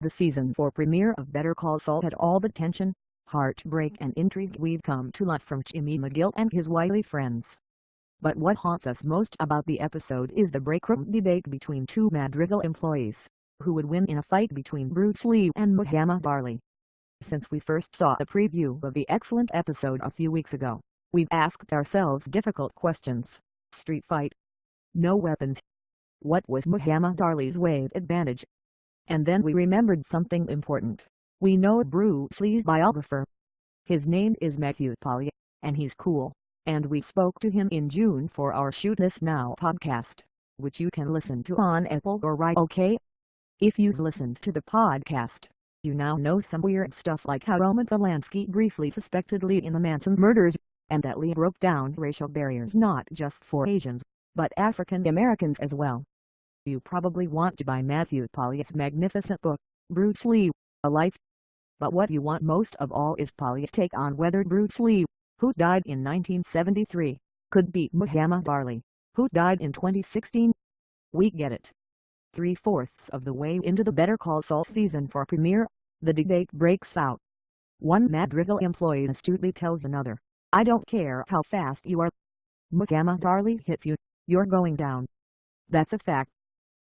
The season 4 premiere of Better Call Saul had all the tension, heartbreak and intrigue we've come to love from Jimmy McGill and his wily friends. But what haunts us most about the episode is the breakroom debate between two Madrigal employees, who would win in a fight between Bruce Lee and Muhammad Ali. Since we first saw a preview of the excellent episode a few weeks ago, we've asked ourselves difficult questions. Street fight. No weapons. What was Muhammad Ali's weight advantage? And then we remembered something important. We know Bruce Lee's biographer. His name is Matthew Polly, and he's cool, and we spoke to him in June for our Shoot This Now podcast, which you can listen to on Apple or OK. If you've listened to the podcast, you now know some weird stuff like how Roman Polanski briefly suspected Lee in the Manson murders, and that Lee broke down racial barriers not just for Asians, but African Americans as well. You probably want to buy Matthew Polly's magnificent book, Bruce Lee, A Life. But what you want most of all is Polly's take on whether Bruce Lee, who died in 1973, could beat Muhammad Ali, who died in 2016. We get it. 3/4 of the way into the Better Call Saul season 4 premiere, the debate breaks out. One Madrigal employee astutely tells another, "I don't care how fast you are. Muhammad Ali hits you, you're going down. That's a fact.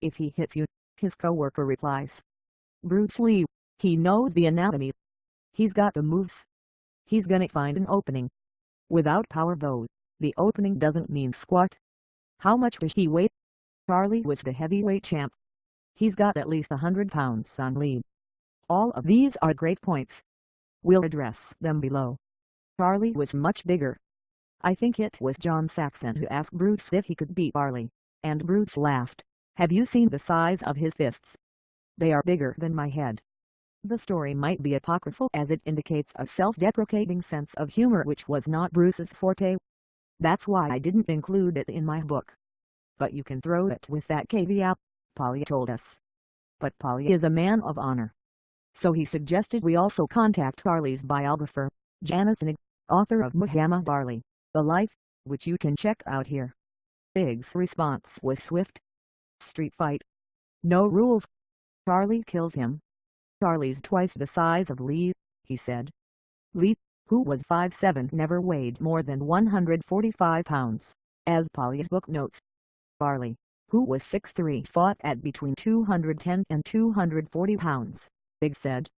If he hits you," his co-worker replies. "Bruce Lee, he knows the anatomy. He's got the moves. He's gonna find an opening. Without power though, the opening doesn't mean squat. How much does he weigh? Ali was the heavyweight champ. He's got at least 100 pounds on Lee." All of these are great points. We'll address them below. Ali was much bigger. I think it was John Saxon who asked Bruce if he could beat Ali, and Bruce laughed. "Have you seen the size of his fists? They are bigger than my head." The story might be apocryphal as it indicates a self-deprecating sense of humor which was not Bruce's forte. That's why I didn't include it in my book. But you can throw it with that caveat, Polly told us. But Polly is a man of honor. So he suggested we also contact Ali's biographer, Jonathan, author of Muhammad Ali, A Life, which you can check out here. Big's response was swift. "Street fight. No rules. Ali kills him. Ali's twice the size of Lee," he said. Lee, who was 5'7", never weighed more than 145 pounds, as Polly's book notes. Ali, who was 6'3", fought at between 210 and 240 pounds, Big said.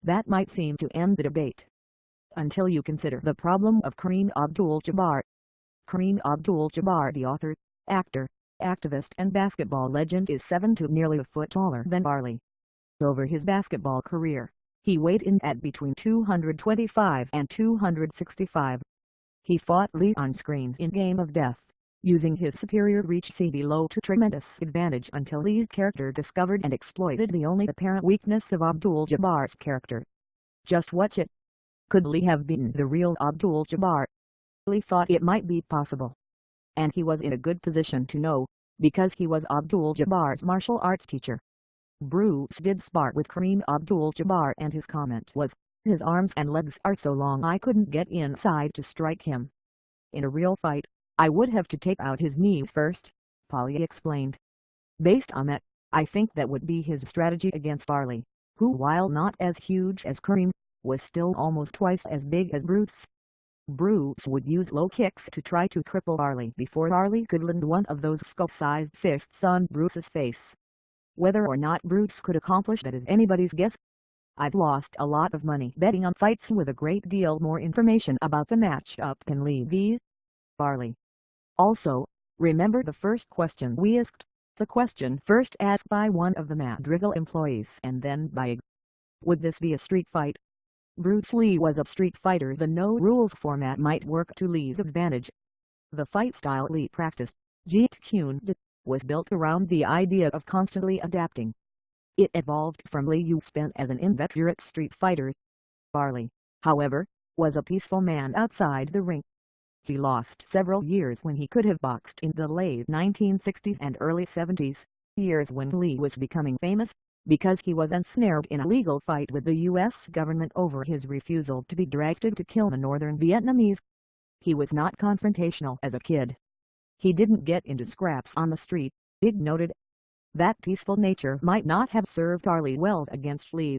That might seem to end the debate, until you consider the problem of Kareem Abdul-Jabbar. Kareem Abdul-Jabbar, the author, actor, activist and basketball legend, is 7 to nearly a foot taller than Ali. Over his basketball career, he weighed in at between 225 and 265. He fought Lee on screen in Game of Death, using his superior reach below to tremendous advantage until Lee's character discovered and exploited the only apparent weakness of Abdul-Jabbar's character. Just watch it. Could Lee have beaten the real Abdul-Jabbar? Lee thought it might be possible. And he was in a good position to know, because he was Abdul-Jabbar's martial arts teacher. Bruce did spar with Kareem Abdul-Jabbar and his comment was, "His arms and legs are so long I couldn't get inside to strike him. In a real fight, I would have to take out his knees first," Polly explained. "Based on that, I think that would be his strategy against Ali, who, while not as huge as Kareem, was still almost twice as big as Bruce. Bruce would use low kicks to try to cripple Ali before Ali could land one of those skull-sized fists on Bruce's face. Whether or not Bruce could accomplish that is anybody's guess. I've lost a lot of money betting on fights with a great deal more information about the matchup can leave these. Ali. Also, remember the first question we asked, the question first asked by one of the Madrigal employees and then by a. Would this be a street fight? Bruce Lee was a street fighter. The no-rules format might work to Lee's advantage. The fight style Lee practiced, Jeet Kune Do, was built around the idea of constantly adapting. It evolved from Lee you spent as an inveterate street fighter. Ali, however, was a peaceful man outside the ring. He lost several years when he could have boxed in the late 1960s and early 70s, years when Lee was becoming famous, because he was ensnared in a legal fight with the U.S. government over his refusal to be directed to kill the northern Vietnamese. He was not confrontational as a kid. He didn't get into scraps on the street, Big noted. That peaceful nature might not have served Charlie well against Lee,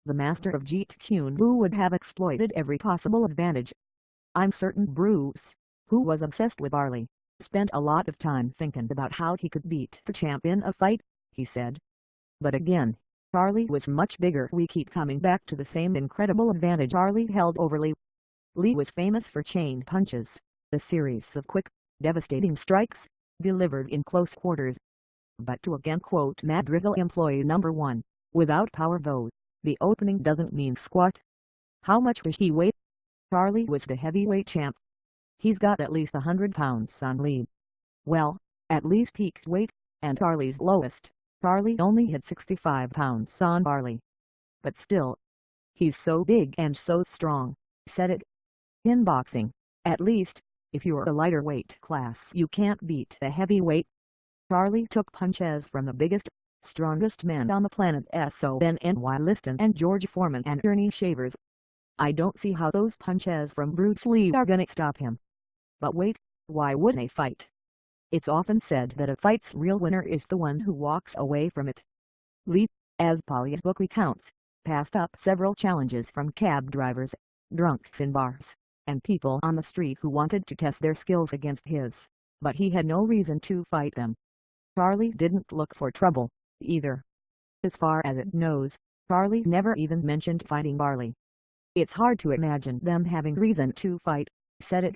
the master of Jeet Kune, who would have exploited every possible advantage. I'm certain Bruce, who was obsessed with Charlie, spent a lot of time thinking about how he could beat the champ in a fight, he said. But again, Charlie was much bigger. We keep coming back to the same incredible advantage Charlie held over Lee. Lee was famous for chain punches, a series of quick, devastating strikes, delivered in close quarters. But to again quote Madrigal employee number 1, without power though, the opening doesn't mean squat. How much does he weigh? Charlie was the heavyweight champ. He's got at least 100 pounds on Lee. Well, at least peak weight, and Charlie's lowest. Charlie only had 65 pounds on Charlie. But still, he's so big and so strong, said it. In boxing, at least, if you're a lighter weight class you can't beat the heavyweight. Charlie took punches from the biggest, strongest men on the planet, SONNY Liston and George Foreman and Ernie Shavers. I don't see how those punches from Bruce Lee are gonna stop him. But wait, why wouldn't they fight? It's often said that a fight's real winner is the one who walks away from it. Lee, as Polly's book recounts, passed up several challenges from cab drivers, drunks in bars, and people on the street who wanted to test their skills against his, but he had no reason to fight them. Charlie didn't look for trouble, either. As far as it knows, Charlie never even mentioned fighting Barley. It's hard to imagine them having reason to fight, said it.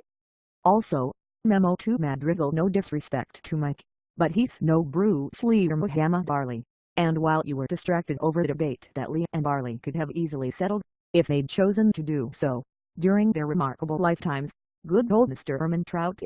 Also, memo to Madrigal: no disrespect to Mike, but he's no Bruce Lee or Muhammad Barley, and while you were distracted over a debate that Lee and Barley could have easily settled, if they'd chosen to do so, during their remarkable lifetimes, good old Mr. Herman Trout